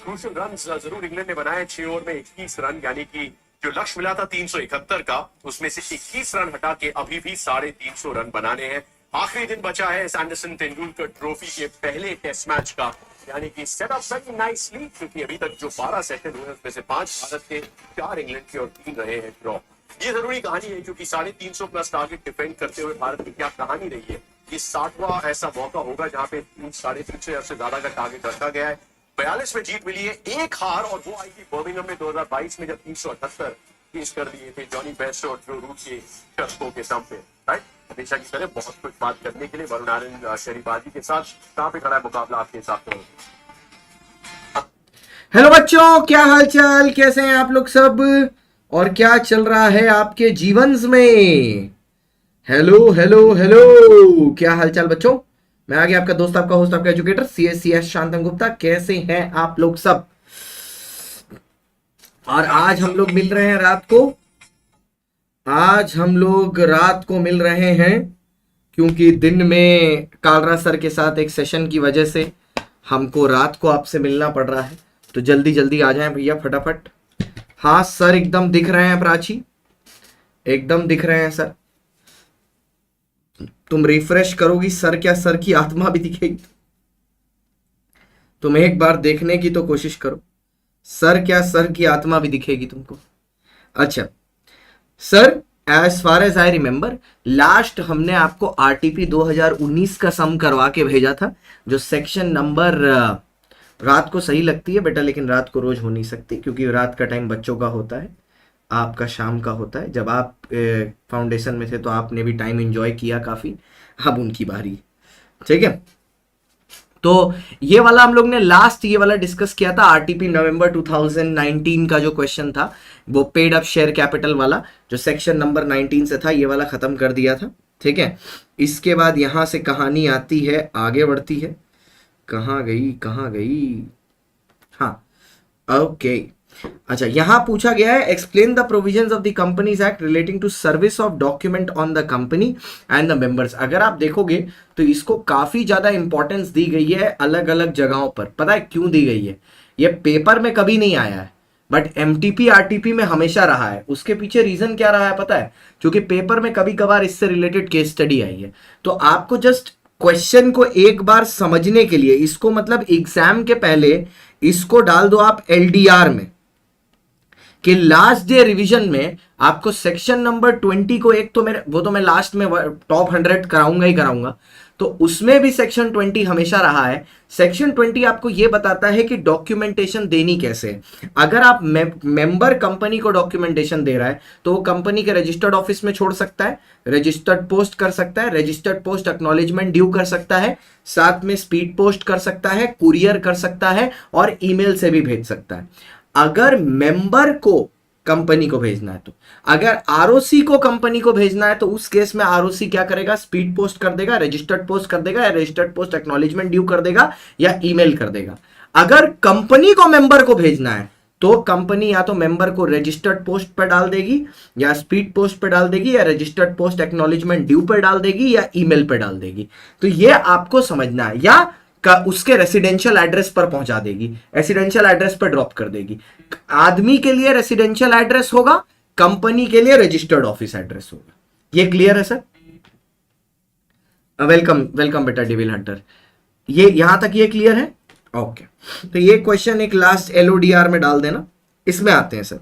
Crucial run जरूर England ने बनाए 6 ओवर में 21 रन, यानी कि जो लक्ष्य मिला था 371 का, उसमें से 21 रन हटा के अभी भी 350 रन बनाने हैं। आखिरी दिन बचा है एंडरसन तेंदुलकर ट्रॉफी के पहले टेस्ट मैच का, यानी कि सेट अप वेरी नाइसली, क्योंकि अभी तक जो 12 सेशन हुए उसमें से 5 भारत के, 4 इंग्लैंड के और 3 रहे हैं ड्रॉ। ये जरूरी कहानी है क्योंकि 350 प्लस टारगेट डिफेंड करते हुए भारत की क्या कहानी रही है। ये 60वां ऐसा मौका होगा जहां पे 350 से ज्यादा का टारगेट रखा गया है। 42 में जीत मिली है, एक हार, और वो आई थी बर्मिंघम में 2022 में जब 378 पेश कर दिए थे जॉनी बेस्टो और जो रूट के शर्तों के दम पे। राइट, हमेशा की तरह बहुत कुछ बात करने के लिए वरुण आर्यन शरीबाजी के साथ कहां पे खड़ा है मुकाबला आपके हिसाब से? हेलो बच्चों, क्या हाल चाल, कैसे हैं आप लोग सब, और क्या चल रहा है आपके जीवन में? हेलो हेलो हेलो, क्या हाल चाल बच्चों? मैं आ गया, आपका दोस्त, आपका होस्ट, आपका एजुकेटर CSCS शांतनु गुप्ता। कैसे हैं आप लोग सब? और आज हम लोग मिल रहे हैं रात को। आज हम लोग रात को मिल रहे हैं क्योंकि दिन में कालरा सर के साथ एक सेशन की वजह से हमको रात को आपसे मिलना पड़ रहा है। तो जल्दी जल्दी आ जाएं भैया, फटाफट। हाँ सर, एकदम दिख रहे हैं प्राची, एकदम दिख रहे हैं सर। तुम रिफ्रेश करोगी सर, क्या सर की आत्मा भी दिखेगी? तुम एक बार देखने की तो कोशिश करो, सर क्या सर की आत्मा भी दिखेगी तुमको? अच्छा sir, as far as I remember, last हमने आपको RTP 2019 का सम करवा के भेजा था, जो सेक्शन नंबर, रात को सही लगती है बेटा, लेकिन रात को रोज हो नहीं सकती क्योंकि रात का टाइम बच्चों का होता है, आपका शाम का होता है। जब आप फाउंडेशन में थे तो आपने भी टाइम एंजॉय किया काफी, अब उनकी बारी। ठीक है, तो ये वाला हम लोग ने लास्ट ये वाला डिस्कस किया था। RTP नवंबर 2019 का जो क्वेश्चन था, वो पेड अप शेयर कैपिटल वाला, जो सेक्शन नंबर 19 से था, ये वाला खत्म कर दिया था। ठीक है, इसके बाद यहां से कहानी आती है, आगे बढ़ती है। कहाँ गई? हाँ, ओके। अच्छा, यहां पूछा गया है, explain the provisions of the companies act relating to service of document on the company and the members. अगर आप देखोगे तो इसको काफी ज्यादा इंपॉर्टेंस दी गई है अलग अलग जगहों पर। पता है क्यों दी गई है? ये पेपर में कभी नहीं आया है, बट MTP RTP में हमेशा रहा है। उसके पीछे रीजन क्या रहा है पता है? क्योंकि पेपर में कभी कभार इससे रिलेटेड केस स्टडी आई है। तो आपको जस्ट क्वेश्चन को एक बार समझने के लिए, इसको मतलब एग्जाम के पहले इसको डाल दो आप LDR में, कि लास्ट डे रिवीजन में आपको सेक्शन नंबर 20 को, एक तो मेरे वो तो मैं लास्ट में टॉप 100 कराऊंगा ही कराऊंगा, तो उसमें भी सेक्शन 20 हमेशा रहा है। सेक्शन 20 आपको यह बताता है कि डॉक्यूमेंटेशन देनी कैसे है। अगर आप मेंबर कंपनी को डॉक्यूमेंटेशन दे रहा है तो वो कंपनी के रजिस्टर्ड ऑफिस में छोड़ सकता है, रजिस्टर्ड पोस्ट कर सकता है, रजिस्टर्ड पोस्ट एक्नॉलेजमेंट ड्यू कर सकता है, साथ में स्पीड पोस्ट कर सकता है, कुरियर कर सकता है, और ईमेल से भी भेज सकता है। अगर मेंबर को कंपनी को भेजना है तो, अगर ROC को कंपनी को भेजना है तो उस केस में ROC क्या करेगा? स्पीड पोस्ट कर देगा, रजिस्टर्ड पोस्ट कर देगा, या रजिस्टर्ड पोस्ट एक्नॉलेजमेंट ड्यू कर देगा, या ईमेल कर देगा। अगर कंपनी को मेंबर को भेजना है तो कंपनी या तो मेंबर को रजिस्टर्ड पोस्ट पर डाल देगी, या स्पीड पोस्ट पर डाल देगी, या रजिस्टर्ड पोस्ट एक्नॉलेजमेंट ड्यू पर डाल देगी, या ईमेल पर डाल देगी। तो ये आपको समझना है, या का उसके रेसिडेंशियल एड्रेस पर पहुंचा देगी, रेसिडेंशियल एड्रेस पर ड्रॉप कर देगी। आदमी के लिए रेसिडेंशियल एड्रेस होगा, कंपनी के लिए रजिस्टर्ड ऑफिस एड्रेस होगा। ये क्लियर है सर? वेलकम वेलकम बेटा डिविल हंटर, ये यहां तक ये क्लियर है? ओके, तो ये क्वेश्चन एक लास्ट LODR में डाल देना। इसमें आते हैं सर,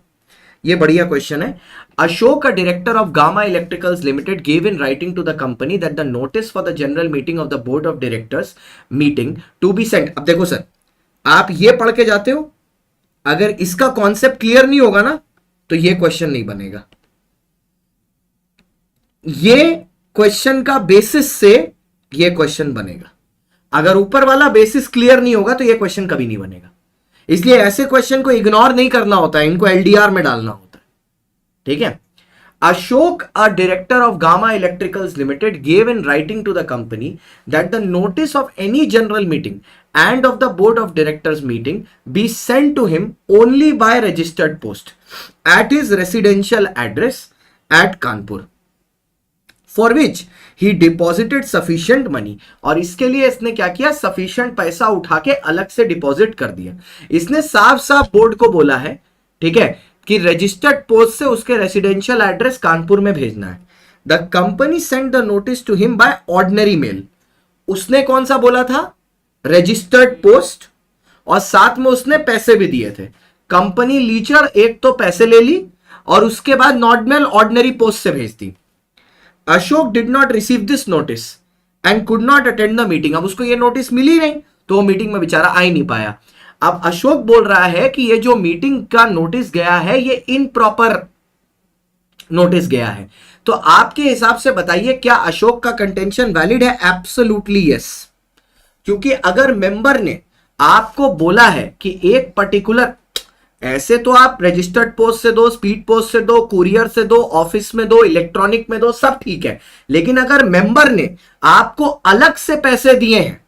ये बढ़िया क्वेश्चन है। Ashok, a director of Gamma Electricals Limited, gave in writing to the company that the notice for the general meeting of the board of directors meeting to be sent। अब देखो सर, आप ये पढ़ के जाते हो, अगर इसका कॉन्सेप्ट क्लियर नहीं होगा ना तो ये क्वेश्चन नहीं बनेगा। ये क्वेश्चन का बेसिस से ये क्वेश्चन बनेगा। अगर ऊपर वाला बेसिस क्लियर नहीं होगा तो ये क्वेश्चन कभी नहीं बनेगा। इसलिए ऐसे क्वेश्चन को इग्नोर नहीं करना होता है, इनको LDR में डालना होता है। ठीक है, Ashok, a director of Gamma Electricals Limited, gave in writing to the company that the notice of any general meeting and of the board of directors meeting be sent to him only by registered post at his residential address at Kanpur। For which he deposited sufficient money, और इसके लिए इसने क्या किया, sufficient पैसा उठा के अलग से डिपॉजिट कर दिया। इसने साफ साफ बोर्ड को बोला है, ठीक है, कि रजिस्टर्ड पोस्ट से उसके रेसिडेंशियल एड्रेस कानपुर में भेजना है। The company send the notice to him by ordinary mail. उसने कौन सा बोला था, रजिस्टर्ड पोस्ट, और साथ में उसने पैसे भी दिए थे। कंपनी लीचर एक तो पैसे ले ली और उसके बाद नॉर्मल ऑर्डिनरी पोस्ट से भेज दी। Ashok did not receive this notice and could not attend the meeting. अब उसको ये नोटिस मिली नहीं तो वो मीटिंग में बेचारा आ ही नहीं पाया। अब अशोक बोल रहा है कि ये जो मीटिंग का नोटिस गया है ये इनप्रॉपर नोटिस गया है। तो आपके हिसाब से बताइए क्या अशोक का कंटेंशन वैलिड है? Absolutely yes. क्योंकि अगर मेंबर ने आपको बोला है कि एक पर्टिकुलर, ऐसे तो आप रजिस्टर्ड पोस्ट से दो, स्पीड पोस्ट से दो, कुरियर से दो, ऑफिस में दो, इलेक्ट्रॉनिक में दो, सब ठीक है, लेकिन अगर मेंबर ने आपको अलग से पैसे दिए हैं,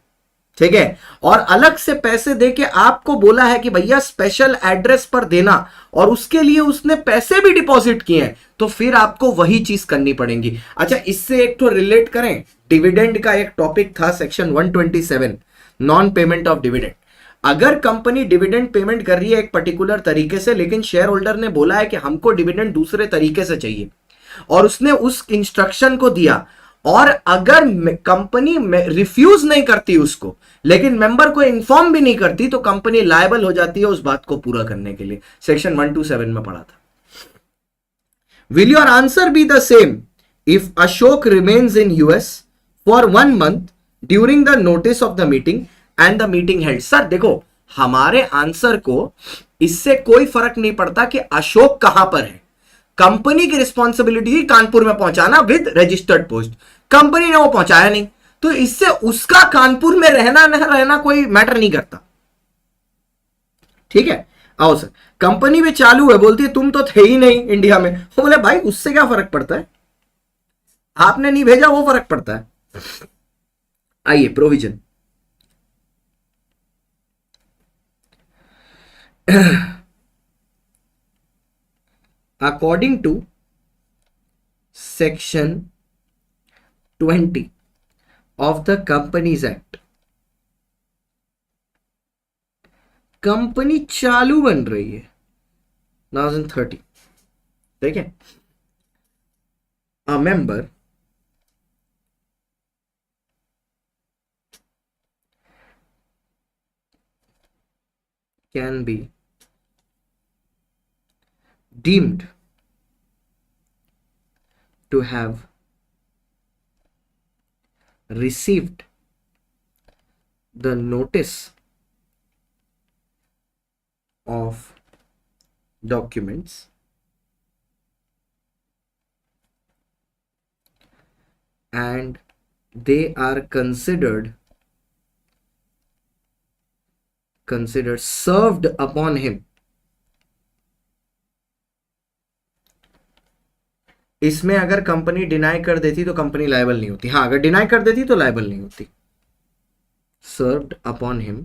ठीक है, और अलग से पैसे देके आपको बोला है कि भैया स्पेशल एड्रेस पर देना, और उसके लिए उसने पैसे भी डिपॉजिट किए हैं, तो फिर आपको वही चीज करनी पड़ेगी। अच्छा, इससे एक तो रिलेट करें, डिविडेंड का एक टॉपिक था section 127, non payment of dividend. अगर कंपनी डिविडेंड पेमेंट कर रही है एक पर्टिकुलर तरीके से, लेकिन शेयर होल्डर ने बोला है कि हमको डिविडेंड दूसरे तरीके से चाहिए, और उसने उस इंस्ट्रक्शन को दिया, और अगर कंपनी रिफ्यूज नहीं करती उसको, लेकिन मेंबर को इन्फॉर्म भी नहीं करती, तो कंपनी लायबल हो जाती है उस बात को पूरा करने के लिए। सेक्शन 127 में पढ़ा था। Will your answer be the same if Ashok remains in US for 1 month during the notice of the meeting and the meeting held? Sir देखो, हमारे आंसर को इससे कोई फर्क नहीं पड़ता कि अशोक कहां पर है। कंपनी की रिस्पॉन्सिबिलिटी थी कानपुर में पहुंचाना विद रजिस्टर्ड पोस्ट, कंपनी ने वो पहुंचाया नहीं, तो इससे उसका कानपुर में रहना न रहना कोई मैटर नहीं करता। ठीक है, आओ सर, कंपनी भी चालू है, बोलती है तुम तो थे ही नहीं इंडिया में। वो बोले भाई उससे क्या फर्क पड़ता है, आपने नहीं भेजा वो फर्क पड़ता है। आइए provision. According to section 20 of the Companies Act, company चालू बन रही है 2030, ठीक है। A member can be deemed to have received the notice of documents and they are considered served upon him। इसमें अगर कंपनी डिनाई कर देती तो कंपनी लायबल नहीं होती। हाँ, अगर डिनाई कर देती तो लायबल नहीं होती। Served upon him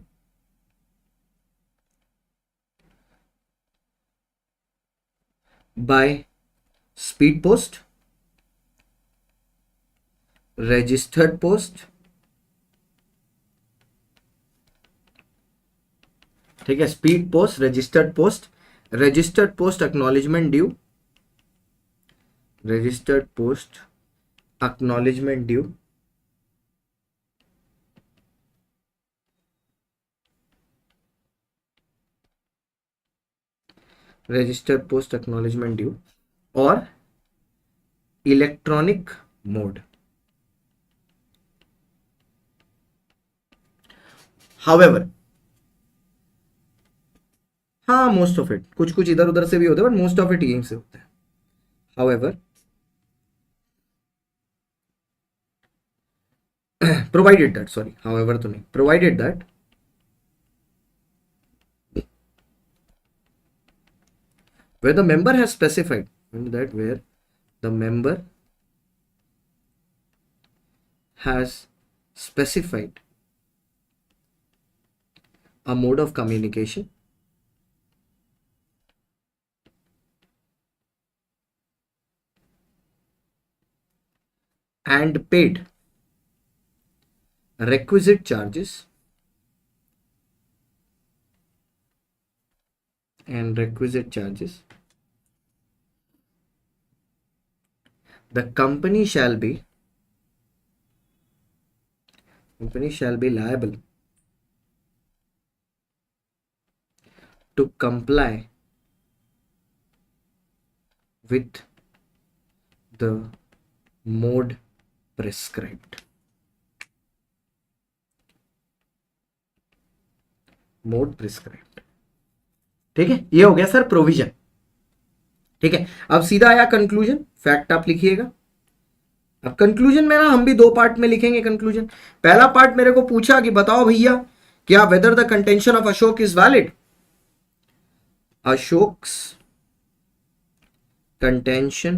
by speed post, registered post, ठीक है, speed post, registered post acknowledgement due, registered post acknowledgement due, registered post acknowledgement due, और इलेक्ट्रॉनिक मोड। हाउएवर, हाँ मोस्ट ऑफ इट, कुछ कुछ इधर उधर से भी होते हैं बट मोस्ट ऑफ इट यहीं से होता है। However provided that, sorry, however तो नहीं, provided that where the member has specified, where the member has specified a mode of communication and paid requisite charges the company shall be liable to comply with the mode prescribed. ठीक है, ये हो गया sir provision. ठीक है, अब सीधा आया कंक्लूजन। फैक्ट आप लिखिएगा। अब कंक्लूजन में ना हम भी दो पार्ट में लिखेंगे कंक्लूजन। पहला पार्ट मेरे को पूछा कि बताओ भैया क्या whether the contention of Ashok is valid. Ashok's contention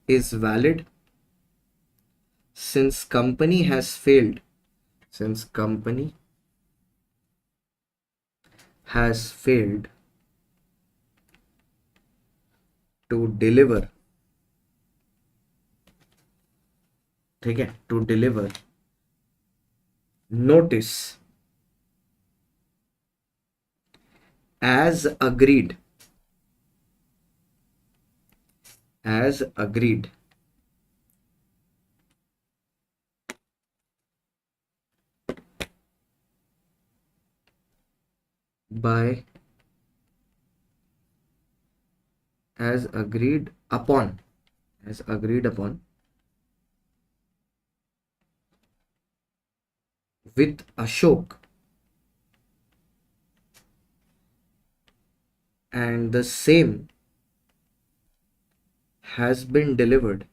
is valid since company has failed to deliver, ठीक है, to deliver notice as agreed by as agreed upon with Ashok and the same has been delivered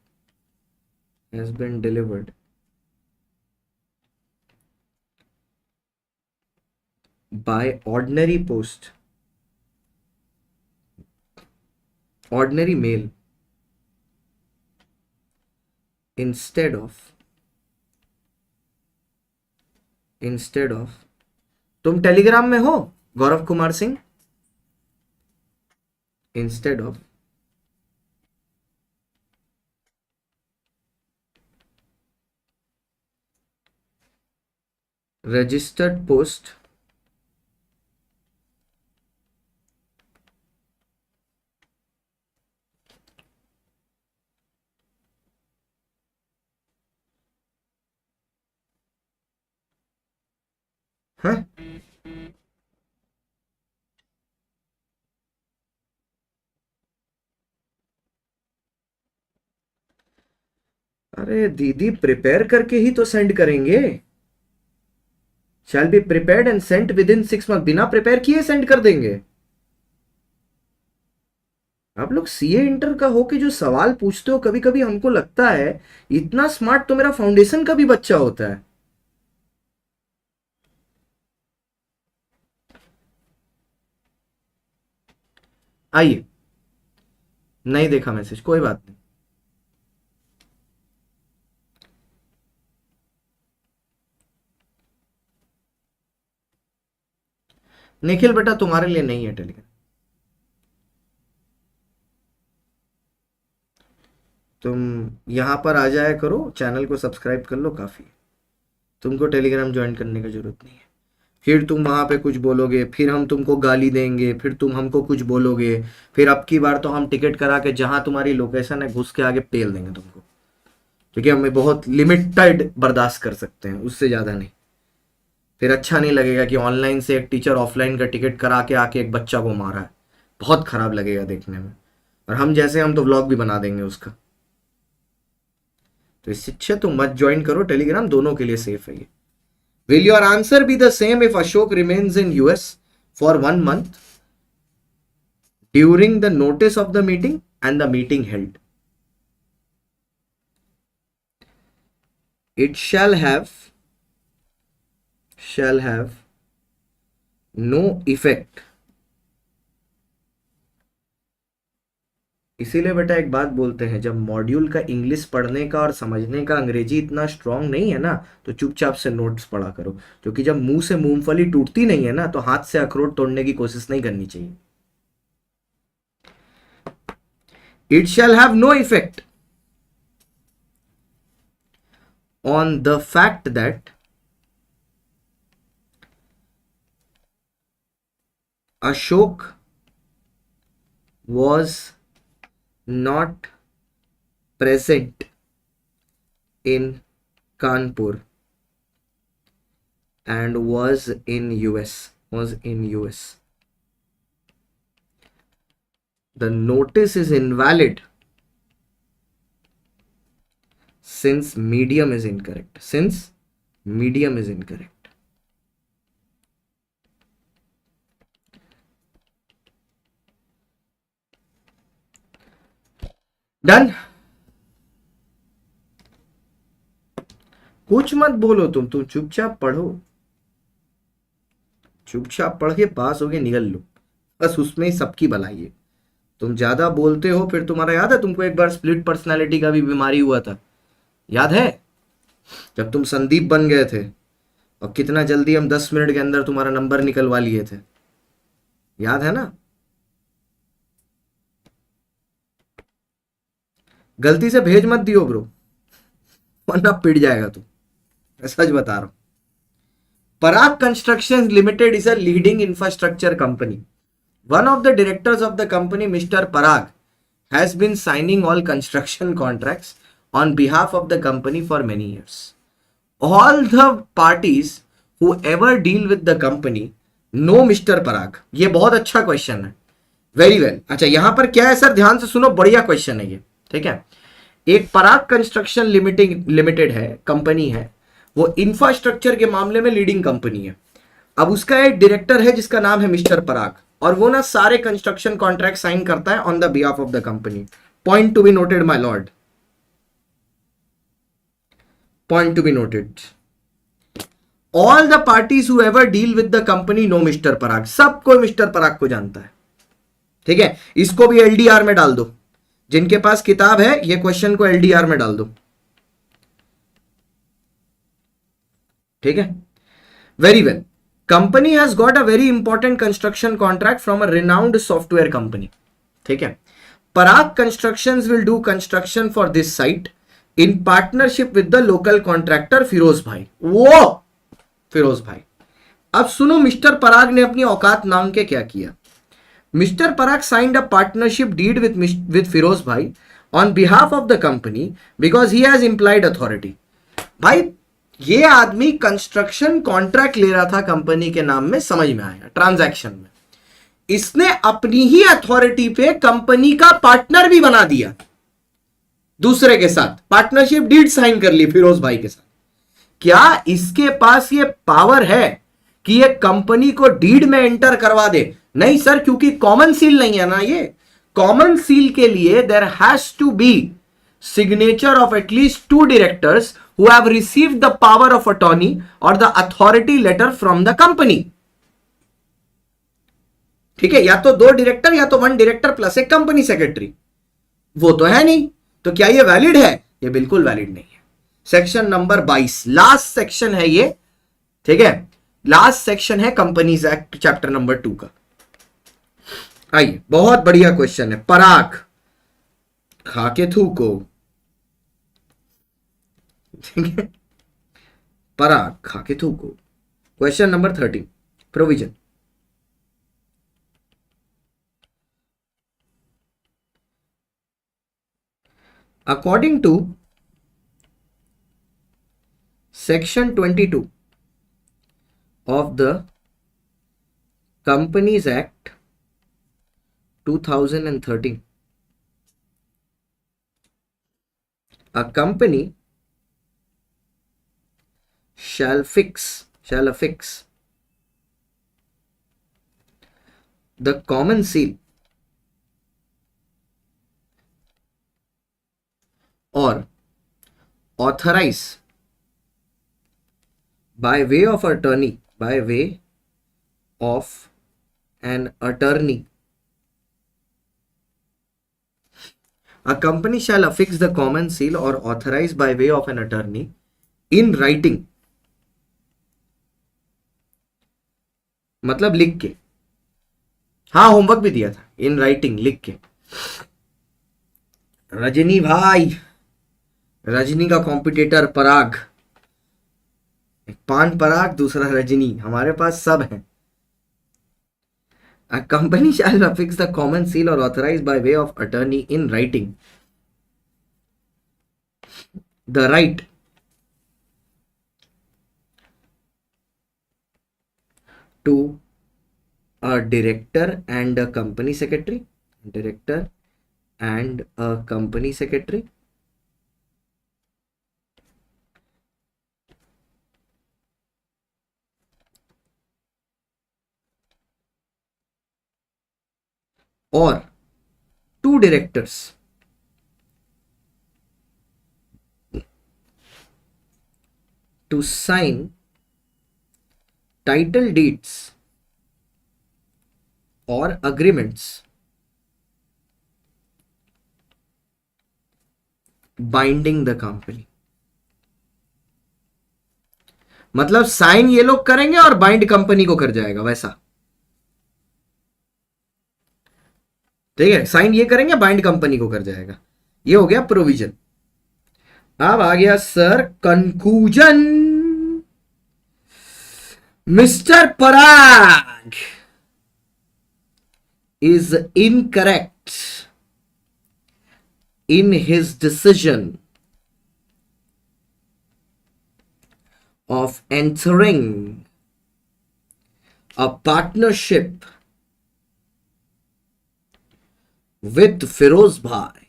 by ordinary mail instead of तुम Telegram में हो Gaurav Kumar Singh, instead of registered post हाँ अरे दीदी prepare करके ही तो सेंड करेंगे। Shall be prepared and sent within 6 month, बिना प्रिपेयर किए सेंड कर देंगे। आप लोग सीए इंटर का हो कि जो सवाल पूछते हो, कभी कभी हमको लगता है इतना स्मार्ट तो मेरा फाउंडेशन का भी बच्चा होता है। आइए, नहीं देखा मैसेज, कोई बात नहीं। निखिल बेटा तुम्हारे लिए नहीं है टेलीग्राम, तुम यहां पर आ जाया करो, चैनल को सब्सक्राइब कर लो, काफी। तुमको टेलीग्राम ज्वाइन करने की जरूरत नहीं है। फिर तुम वहां पे कुछ बोलोगे, फिर हम तुमको गाली देंगे, फिर तुम हमको कुछ बोलोगे, फिर अब की बार तो हम टिकट करा के जहां तुम्हारी लोकेशन है घुस के आगे पेल देंगे तुमको, क्योंकि हमें बहुत लिमिटेड बर्दाश्त कर सकते हैं, उससे ज्यादा नहीं। फिर अच्छा नहीं लगेगा कि ऑनलाइन से एक टीचर ऑफलाइन का टिकट करा के आके एक बच्चा को मारा है, बहुत खराब लगेगा देखने में। और हम तो व्लॉग भी बना देंगे उसका। तो इससे अच्छा तुम मत ज्वाइन करो टेलीग्राम, दोनों के लिए सेफ है ये। Will your answer be the same if Ashok remains in US for 1 month during the notice of the meeting and the meeting held? It shall have no effect. इसीलिए बेटा एक बात बोलते हैं, जब मॉड्यूल का इंग्लिश पढ़ने का और समझने का अंग्रेजी इतना स्ट्रांग नहीं है ना, तो चुपचाप से नोट्स पढ़ा करो, क्योंकि जब मुंह से मूंगफली टूटती नहीं है ना, तो हाथ से अखरोट तोड़ने की कोशिश नहीं करनी चाहिए। It shall have no effect on the fact that Ashok was not present in Kanpur and was in US. The notice is invalid since medium is incorrect. Done. कुछ मत बोलो, तुम चुपचाप पढ़ो, चुपचाप पढ़ के पास होके निकल लो, बस उसमें ही सबकी भलाई है। तुम ज्यादा बोलते हो फिर तुम्हारा, याद है तुमको एक बार स्प्लिट पर्सनालिटी का भी बीमारी हुआ था, याद है जब तुम संदीप बन गए थे और कितना जल्दी हम 10 मिनट के अंदर तुम्हारा नंबर निकलवा लिए थे, याद है ना? गलती से भेज मत दियो ब्रो, वरना पिट जाएगा तू, मैं सच बता रहा हूं। Parag Constructions Limited is a leading infrastructure company. One of the directors of the company, Mr. Parag, has been signing all construction contracts on behalf of the company for many years. All the parties who ever deal with the company know Mr. Parag. ये बहुत अच्छा question है, very well. अच्छा यहां पर क्या है sir, ध्यान से सुनो, बढ़िया क्वेश्चन है ये, ठीक है। एक पराग कंस्ट्रक्शन लिमिटेड है, कंपनी है, वो इंफ्रास्ट्रक्चर के मामले में लीडिंग कंपनी है। अब उसका एक डायरेक्टर है जिसका नाम है मिस्टर पराग, और वो ना सारे कंस्ट्रक्शन कॉन्ट्रैक्ट साइन करता है on the behalf of the company. Point to be noted my lord, point to be noted. All the parties whoever deal with the company know mister Parag, सबको mister पराग को जानता है, ठीक है। इसको भी एलडीआर में डाल दो, जिनके पास किताब है ये क्वेश्चन को एलडीआर में डाल दो, ठीक है। Very well. Company has got a very important construction contract from a renowned software company, ठीक है। Parag constructions will do construction for this site in partnership with the local contractor Feroz भाई। वो फिरोज भाई, अब सुनो मिस्टर पराग ने अपनी औकात नाम के क्या किया। Mister Parag signed a partnership deed with Feroz भाई on behalf of the company because he has implied authority. भाई ये आदमी कंस्ट्रक्शन कॉन्ट्रैक्ट ले रहा था कंपनी के नाम में, समझ में आया, ट्रांजैक्शन में इसने अपनी ही अथॉरिटी पे कंपनी का पार्टनर भी बना दिया, दूसरे के साथ पार्टनरशिप डीड साइन कर ली फिरोज भाई के साथ। क्या इसके पास ये पावर है कि ये कंपनी को डीड में एंटर करवा दे? नहीं सर, क्योंकि कॉमन सील नहीं है ना। ये कॉमन सील के लिए there has to be signature of at least 2 directors who have received the power of attorney or the authority letter from the company, ठीक है। या तो 2 डायरेक्टर या तो 1 डायरेक्टर प्लस एक कंपनी सेक्रेटरी, वो तो है नहीं। तो क्या ये वैलिड है? ये बिल्कुल वैलिड नहीं है। सेक्शन नंबर 22 लास्ट सेक्शन है ये, ठीक है, लास्ट सेक्शन है कंपनीज एक्ट चैप्टर नंबर 2 का। आइए, बहुत बढ़िया क्वेश्चन है। पराग खा के थूको, ठीक है, पराग खा के थूको। Question number 13, provision. According to section 22 of the Companies Act 2013, a company shall affix the common seal or authorize by way of an attorney. A company shall affix the common seal or authorize by way of an attorney in writing, मतलब लिख के। हाँ, homework भी दिया था, in writing, लिख के। रजनी भाई, रजनी का कॉम्पिटिटर पराग, एक पान पराग, दूसरा रजनी, हमारे पास सब है। A company shall affix the common seal or authorize by way of attorney in writing the right to a director and a company secretary, director and a company secretary, or two directors to sign title deeds or agreements binding the company। मतलब sign ये लोग करेंगे और bind company को कर जाएगा, वैसा। ठीक है, साइन ये करेंगे, बाइंड कंपनी को कर जाएगा। ये हो गया प्रोविजन। अब आ गया sir conclusion. Mister Parag is incorrect in his decision of entering a partnership with Firoz Bhai।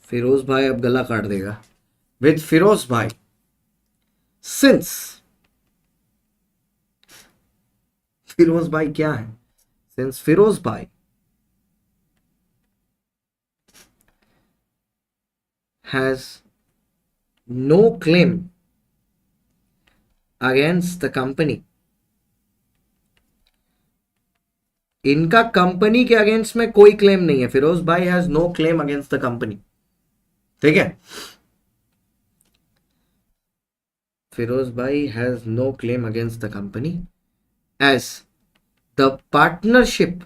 Firoz Bhai अब गला काट देगा। with Firoz Bhai, since Firoz भाई क्या है? Since Firoz Bhai has no claim against the company, इनका कंपनी के अगेंस्ट में कोई क्लेम नहीं है। Firoz Bhai has no claim against the company. ठीक है, Firoz Bhai has no claim against the company as the partnership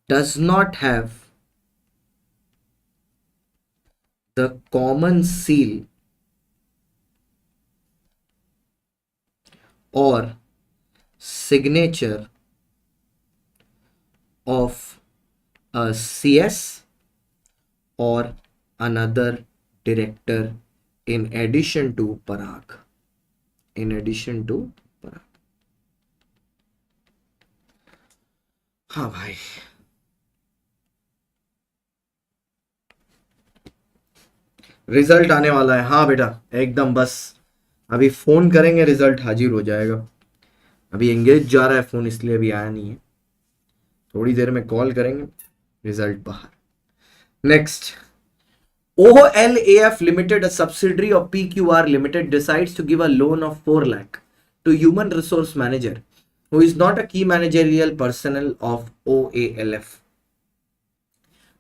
does not have the common seal और signature of a CS or another director in addition to Parag. In addition to Parag. हाँ भाई, result आने वाला है। हाँ बेटा एकदम, बस अभी फोन करेंगे, रिजल्ट हाजिर हो जाएगा। अभी एंगेज जा रहा है फोन, इसलिए अभी आया नहीं है। थोड़ी देर में कॉल करेंगे, रिजल्ट बाहर। Next, OLAF Limited, a subsidiary of PQR Limited, decides to give a loan of 4 lakh to human resource manager who is not a key managerial personnel of OALF,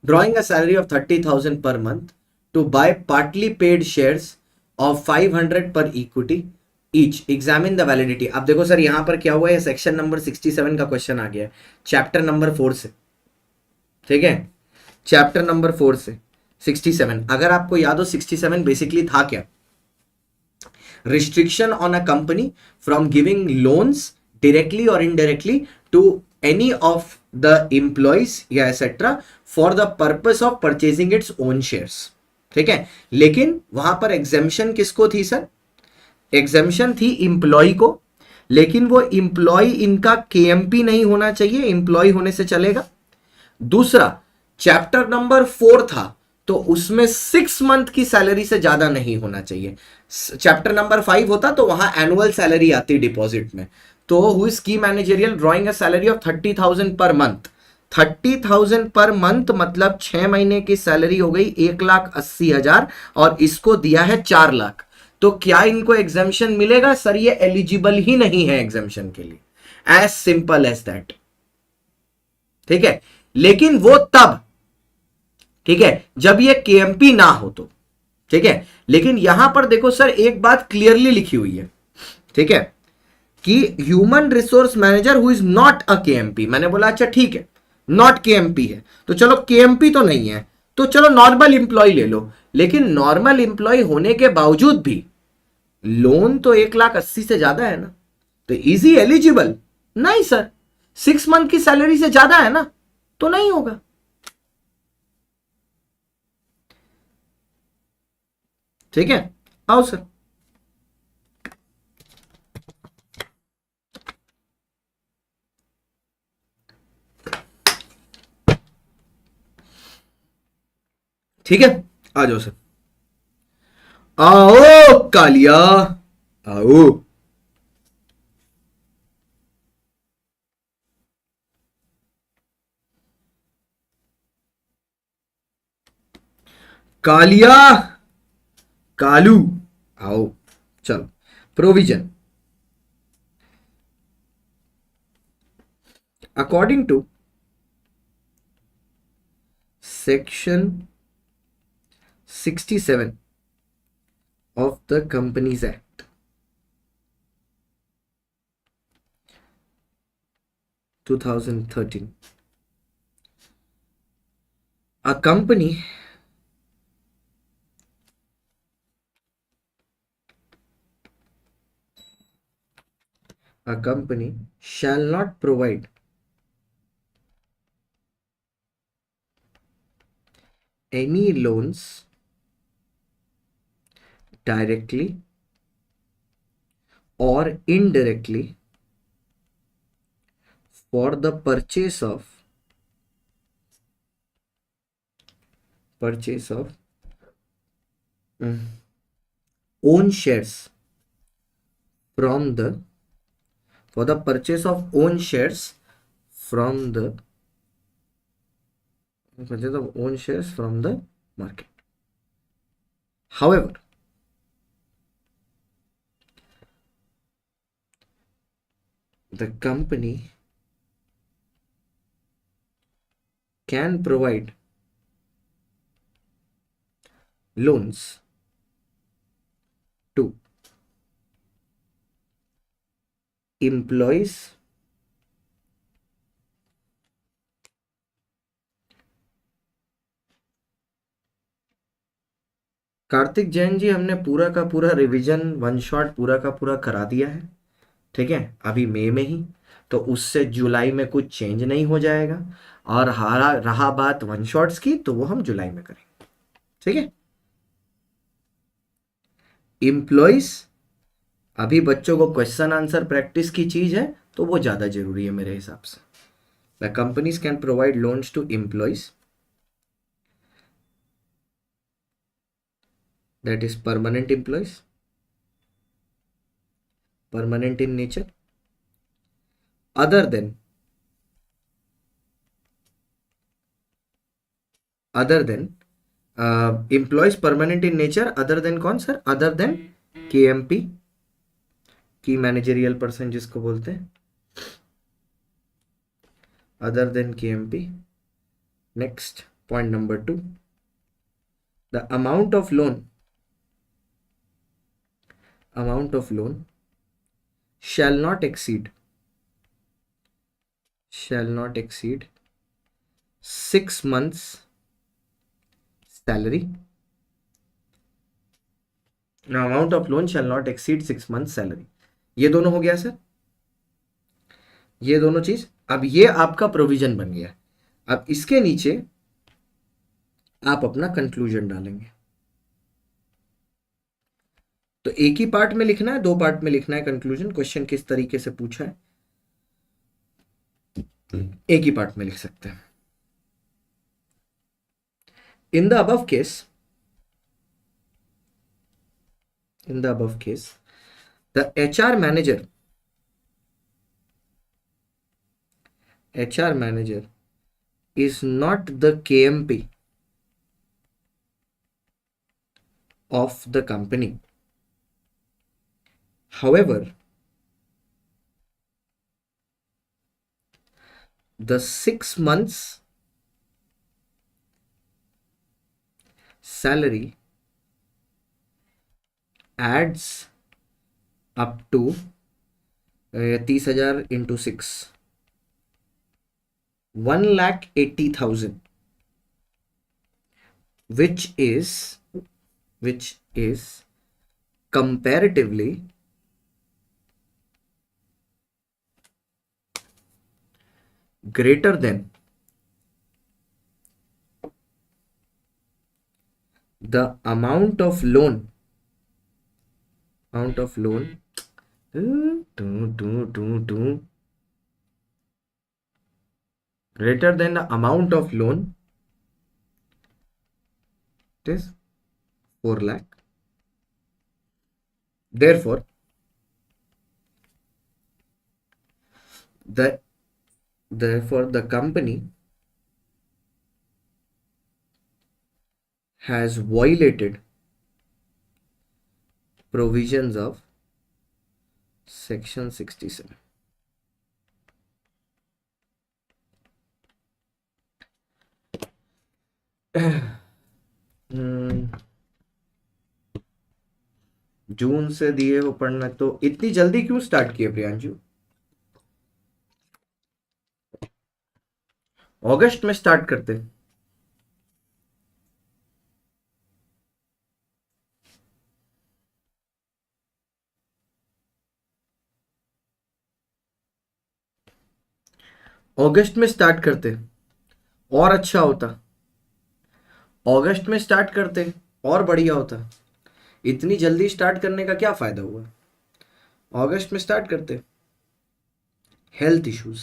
drawing a salary of 30,000 per month to buy partly paid shares of 500 per equity each। Examine the validity. अब देखो sir यहां पर क्या हुआ है, section number 67 का question आ गया है, चैप्टर नंबर 4 से। ठीक है, चैप्टर नंबर 4 से 67। अगर आपको याद हो 67 बेसिकली था क्या, restriction on a company from giving loans directly और indirectly to any of the employees या etcetera for the purpose of purchasing its own shares. ठीक है, लेकिन वहां पर एग्जेम्पशन किसको थी सर? एग्जेम्पशन थी इंप्लॉय को, लेकिन वो इंप्लॉय इनका केएमपी नहीं होना चाहिए, इंप्लॉय होने से चलेगा। दूसरा, चैप्टर नंबर 4 था तो उसमें 6 मंथ की सैलरी से ज्यादा नहीं होना चाहिए। चैप्टर नंबर 5 होता तो वहां एनुअल सैलरी आती डिपॉजिट में। तो हु इज की managerial drawing a salary of 30,000 per month. 30,000 per month मतलब 6 महीने की सैलरी हो गई 1,80,000 और इसको दिया है 4 लाख। तो क्या इनको एग्जेम्पशन मिलेगा? सर ये एलिजिबल ही नहीं है एग्जेम्पशन के लिए, एज सिंपल एज दैट। ठीक है, लेकिन वो तब, ठीक है, जब ये केएमपी ना हो तो। ठीक है, लेकिन यहां पर देखो सर एक बात क्लियरली लिखी हुई है, ठीक है, कि human resource manager who is not a KMP. मैंने बोला अच्छा ठीक है, नॉट केएमपी है, तो चलो केएमपी तो नहीं है, तो चलो नॉर्मल इंप्लॉय ले लो, लेकिन नॉर्मल इंप्लॉय होने के बावजूद भी लोन तो 1,80,000 से ज्यादा है ना, तो इजी एलिजिबल? नहीं सर, 6 मंथ की सैलरी से ज्यादा है ना, तो नहीं होगा। ठीक है, आओ सर। ठीक है, आ जाओ सर। आओ कालिया, आओ। कालिया, कालू, आओ। चलो, provision according to section 67 of the Companies Act 2013, a company shall not provide any loans directly or indirectly for the purchase of own shares from the for the purchase of own shares from the purchase of own shares from the market. However, the company can provide loans to employees Kartik Jain ji, हमने पूरा का पूरा revision one shot पूरा का पूरा करा दिया है। ठीक है, अभी मई में ही, तो उससे जुलाई में कुछ चेंज नहीं हो जाएगा। और हारा रहा बात वन शॉट्स की, तो वो हम जुलाई में करेंगे। ठीक है, एम्प्लॉइज, अभी बच्चों को क्वेश्चन आंसर प्रैक्टिस की चीज है, तो वो ज्यादा जरूरी है मेरे हिसाब से। The companies can provide loans to employees, that is permanent employees, permanent in nature, other than employees permanent in nature, other than कौन सर? other than KMP, की मैनेजरियल पर्सन जिसको बोलते हैं, other than KMP. Next, point number 2, the amount of loan shall not exceed 6 months salary. Now, amount of loan shall not exceed 6 months salary. ये दोनों हो गया sir, ये दोनों चीज। अब ये आपका प्रोविजन बन गया। अब इसके नीचे आप अपना कंक्लूजन डालेंगे। तो एक ही पार्ट में लिखना है, 2 पार्ट में लिखना है कंक्लूजन? क्वेश्चन किस तरीके से पूछा है, एक ही पार्ट में लिख सकते हैं। In the above case the HR manager is not the KMP of the company. However, the 6 months salary adds up to 30,000 into 6, 1,80,000, which is comparatively greater than the amount of loan greater than the amount of loan, it is 4 lakh. Therefore the company has violated provisions of section 67. जून से दिए हो पढ़ना, तो इतनी जल्दी क्यों start किए प्रियांशु? अगस्त में स्टार्ट करते। अगस्त में स्टार्ट करते और अच्छा होता। अगस्त में स्टार्ट करते और बढ़िया होता। इतनी जल्दी स्टार्ट करने का क्या फायदा हुआ? अगस्त में स्टार्ट करते। हेल्थ इश्यूज,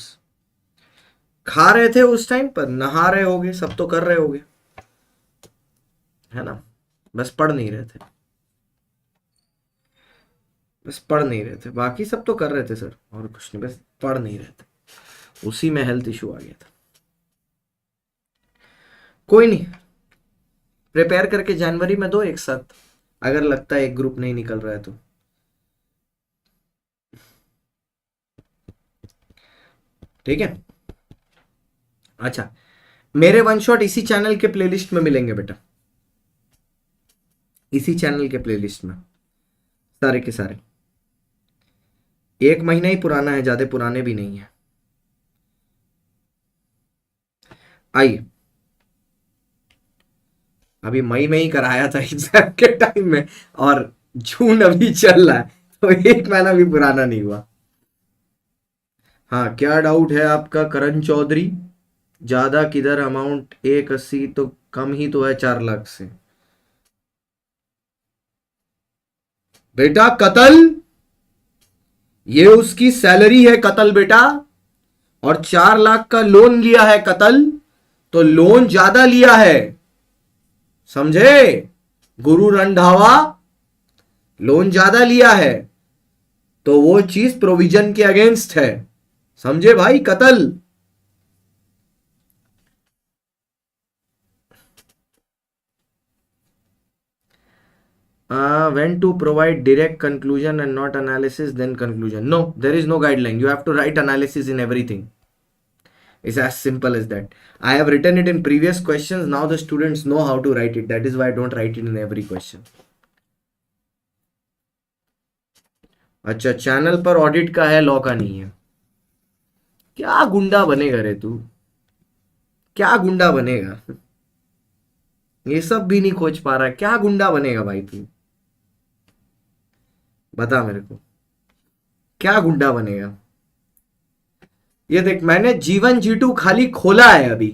खा रहे थे उस टाइम पर, नहा रहे होगे, सब तो कर रहे होगे, है ना? बस पढ़ नहीं रहे थे, बाकी सब तो कर रहे थे सर, और कुछ नहीं, बस पढ़ नहीं रहे थे, उसी में हेल्थ इशू आ गया था। कोई नहीं, प्रिपेयर करके जनवरी में दो एक साथ, अगर लगता है एक ग्रुप नहीं निकल रहा है तो। ठीक है, अच्छा, मेरे वन शॉट इसी चैनल के प्लेलिस्ट में मिलेंगे बेटा, इसी चैनल के प्लेलिस्ट में सारे के सारे। 1 महीना ही पुराना है, ज्यादा पुराने भी नहीं है। आइए, अभी मई में ही कराया था एग्जाम के टाइम में, और जून अभी चल रहा है, तो 1 महीना भी पुराना नहीं हुआ। हाँ, क्या डाउट है आपका करण चौधरी? ज्यादा किधर अमाउंट, 180 तो कम ही तो है 4 लाख से। बेटा कतल, ये उसकी सैलरी है कतल बेटा, और 4 लाख का लोन लिया है कतल, तो लोन ज्यादा लिया है, समझे? गुरु रंधावा, लोन ज्यादा लिया है, तो वो चीज प्रोविजन के अगेंस्ट है, समझे भाई? कतल। When to provide direct conclusion and not analysis then conclusion? No, there is no guideline. You have to write analysis in everything. It's as simple as that. I have written it in previous questions. Now the students know how to write it. That is why I don't write it in every question. अच्छा, channel पर audit का है, law का नहीं है। क्या गुंडा बनेगा रे तू, क्या गुंडा बनेगा? ये सब भी नहीं खोज पा रहा है, क्या गुंडा बनेगा भाई तू? बता मेरे को, क्या गुंडा बनेगा? ये देख, मैंने जीवन जीटू खाली खोला है अभी,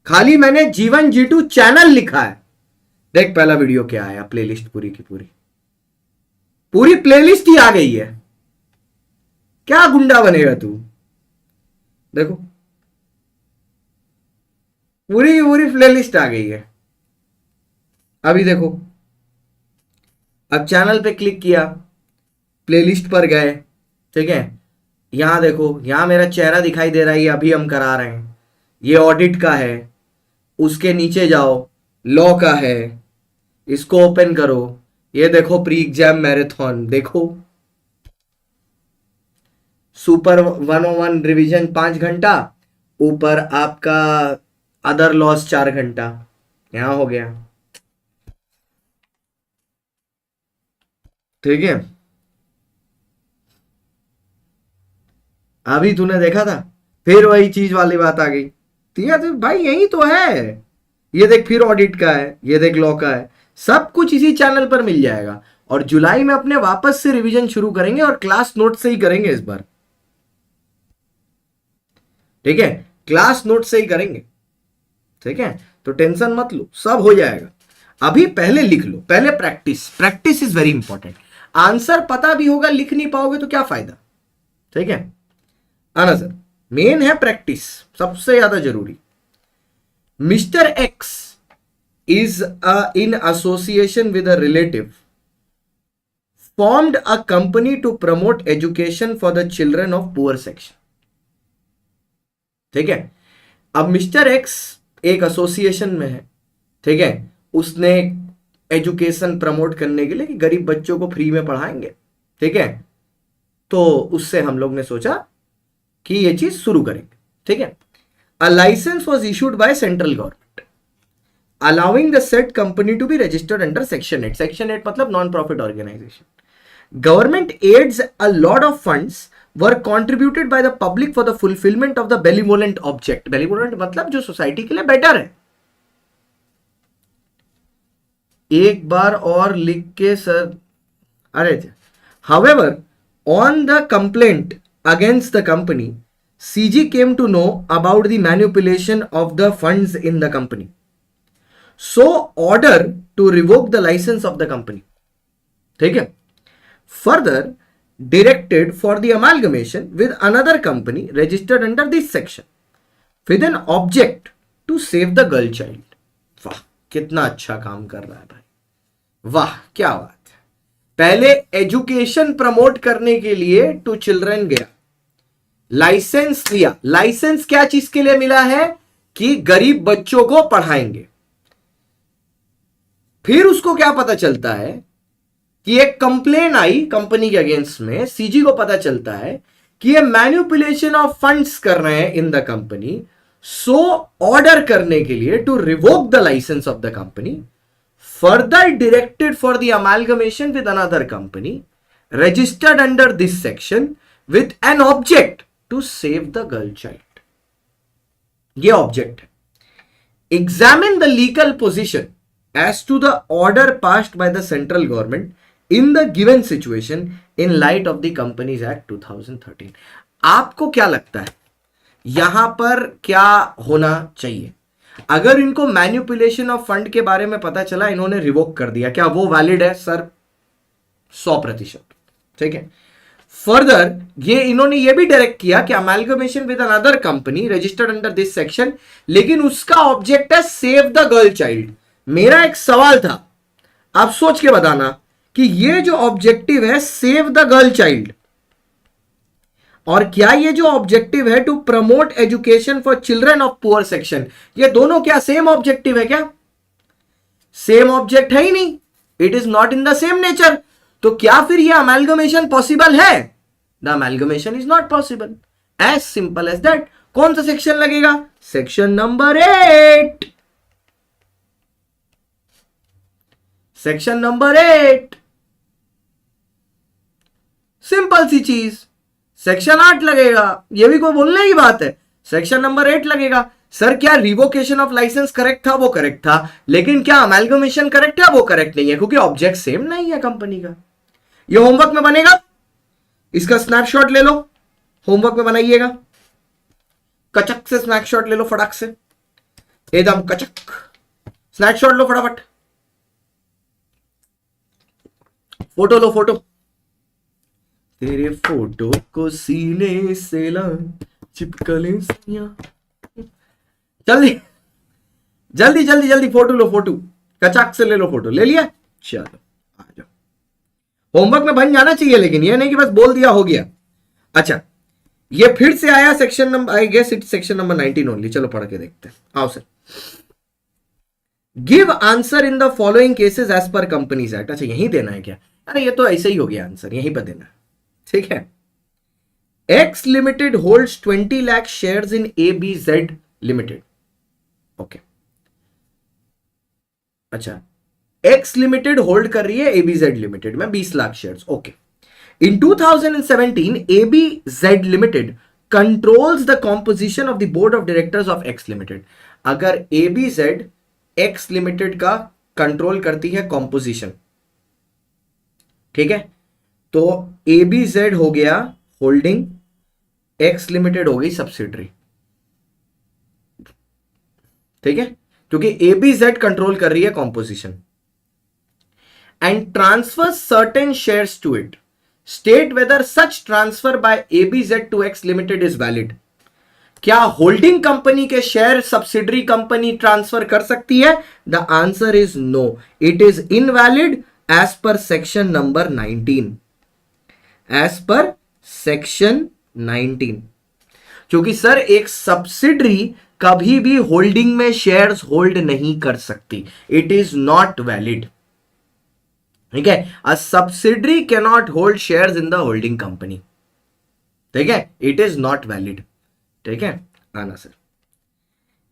खाली मैंने जीवन जीटू चैनल लिखा है। देख पहला वीडियो क्या आया, प्लेलिस्ट पूरी की पूरी, पूरी प्लेलिस्ट ही आ गई है। क्या गुंडा बनेगा तू? देखो, पूरी की पूरी प्लेलिस्ट आ गई है। अभी देखो, अब चैनल पे क्लिक किया, प्लेलिस्ट पर गए, ठीक है, यहां देखो, यहां मेरा चेहरा दिखाई दे रहा है, ये अभी हम करा रहे हैं, ये ऑडिट का है। उसके नीचे जाओ, लॉ का है, इसको ओपन करो, ये देखो प्री एग्जाम मैराथन, देखो सुपर 101 रिवीजन 5 घंटा, ऊपर आपका अदर लॉस 4 घंटा, यहां हो गया, ठीक है। अभी तूने देखा था फिर वही चीज वाली बात आ गई। तो भाई यही तो है, ये देख फिर ऑडिट का है, ये देख लॉ का है, सब कुछ इसी चैनल पर मिल जाएगा। और जुलाई में अपने वापस से रिवीजन शुरू करेंगे और क्लास नोट से ही करेंगे इस बार, ठीक है, क्लास नोट से ही करेंगे, ठीक है, तो टेंशन मत लो, सब हो जाएगा। अभी पहले लिख लो, पहले practice, practice is very important. Answer पता भी होगा, लिख नहीं पाओगे तो क्या फायदा, ठीक है। आना सर, मेन है प्रैक्टिस, सबसे ज्यादा जरूरी। Mister x is in association with a relative formed a company to promote education for the children of poor section, ठीक है। अब मिस्टर एक्स एक एसोसिएशन में है, ठीक है, उसने एजुकेशन प्रमोट करने के लिए कि गरीब बच्चों को फ्री में पढ़ाएंगे, ठीक है, तो उससे हम लोग ने सोचा कि ये चीज शुरू करेंगे, ठीक है। A licence was issued by central government allowing the set company to be registered under section 8। Section 8 मतलब non profit organisation. Government aids, a lot of funds were contributed by the public for the fulfillment of the benevolent object। benevolent मतलब जो society के लिए better है। एक बार और लिख के सर, अरे however on the complaint against the company, CG came to know about the manipulation of the funds in the company, so order to revoke the license of the company, ठीक है। Further directed for the amalgamation with another company registered under this section with an object to save the girl child। वाह कितना अच्छा काम कर रहा है भाई, वाह क्या बात है। पहले एजुकेशन प्रमोट करने के लिए टू चिल्ड्रन गया, लाइसेंस लिया। लाइसेंस क्या चीज के लिए मिला है कि गरीब बच्चों को पढ़ाएंगे। फिर उसको क्या पता चलता है कि एक कंप्लेन आई कंपनी के अगेंस्ट में, सीजी को पता चलता है कि ये मैनिपुलेशन ऑफ फंड्स कर रहे हैं in the company, so order करने के लिए to revoke the licence of the company, further directed for the amalgamation with another company registered under this section with an object to save the girl child. ये object है। Examine the legal position as to the order passed by the central government in the given situation in light of the Companies Act 2013। आपको क्या लगता है यहां पर क्या होना चाहिए? अगर इनको मैनिपुलेशन ऑफ फंड के बारे में पता चला, इन्होंने रिवोक कर दिया, क्या वो वैलिड है सर? 100%, ठीक है। फर्दर ये इन्होंने ये भी डायरेक्ट किया कि amalgamation with another company registered under this section, लेकिन उसका ऑब्जेक्ट है सेव द गर्ल चाइल्ड। मेरा एक सवाल था, आप सोच के बताना कि ये जो ऑब्जेक्टिव है सेव द गर्ल चाइल्ड, और क्या ये जो ऑब्जेक्टिव है to promote education for children of poor section, ये दोनों क्या सेम ऑब्जेक्टिव है? क्या सेम ऑब्जेक्ट है ही नहीं, it is not in the same nature. तो क्या फिर ये अमेलगमेशन पॉसिबल है? The amalgamation is not possible, as simple as that. कौन सा सेक्शन लगेगा? Section number 8, section number 8। Simple सी चीज, सेक्शन 8 लगेगा, ये भी कोई बोलने की बात है, सेक्शन नंबर 8 लगेगा। सर क्या रिवोकेशन ऑफ लाइसेंस करेक्ट था? वो करेक्ट था, लेकिन क्या अमेलगमेशन करेक्ट है? वो करेक्ट नहीं है, क्योंकि ऑब्जेक्ट सेम नहीं है कंपनी का। ये होमवर्क में बनेगा, इसका स्नैपशॉट ले लो, होमवर्क में बनाइएगा, कचक से स्नैपशॉट ले लो, फटाक से एकदम कचक स्नैपशॉट लो, फटाफट फोटो लो, फोटो। तेरे फोटो को सीने से ला चिपकले सैया। जल्दी जल्दी जल्दी जल्दी फोटो लो, फोटो कचाक से ले लो, फोटो ले लिया, चलो आ जाओ। होमवर्क में बन जाना चाहिए, लेकिन ये नहीं कि बस बोल दिया हो गया। अच्छा, ये फिर से आया section number, I guess it section number 19 only. चलो पढ़ के देखते हैं, आओ sir. Give answer in the following cases as per companies act. अच्छा यही देना है क्या? अरे ये तो ऐसे ही हो गया आंसर, यहीं पर देना है, ठीक है। X limited holds 20 lakh shares in ABZ limited. Okay, अच्छा एक्स लिमिटेड होल्ड कर रही है ABZ लिमिटेड में 20 lakh shares. Okay, in 2017 ABZ limited controls the composition of the board of directors of X limited. अगर एबीजेड एक्स लिमिटेड का control करती है composition, ठीक है, तो एबीजेड हो गया होल्डिंग, एक्स लिमिटेड हो गई सब्सिडरी, ठीक है, क्योंकि एबीजेड कंट्रोल कर रही है composition. And transfer certain shares to it, state whether such transfer by ABZ to X limited is valid. क्या होल्डिंग कंपनी के शेयर सब्सिडरी कंपनी ट्रांसफर कर सकती है? The answer is no, it is invalid as per section number 19, as per section 19। क्योंकि sir एक subsidiary कभी भी holding में शेयर्स होल्ड नहीं कर सकती, इट इज नॉट वैलिड, ठीक है। A subsidiary can not hold shares in the holding company, ठीक है, इट इज नॉट वैलिड, ठीक है। आना sir,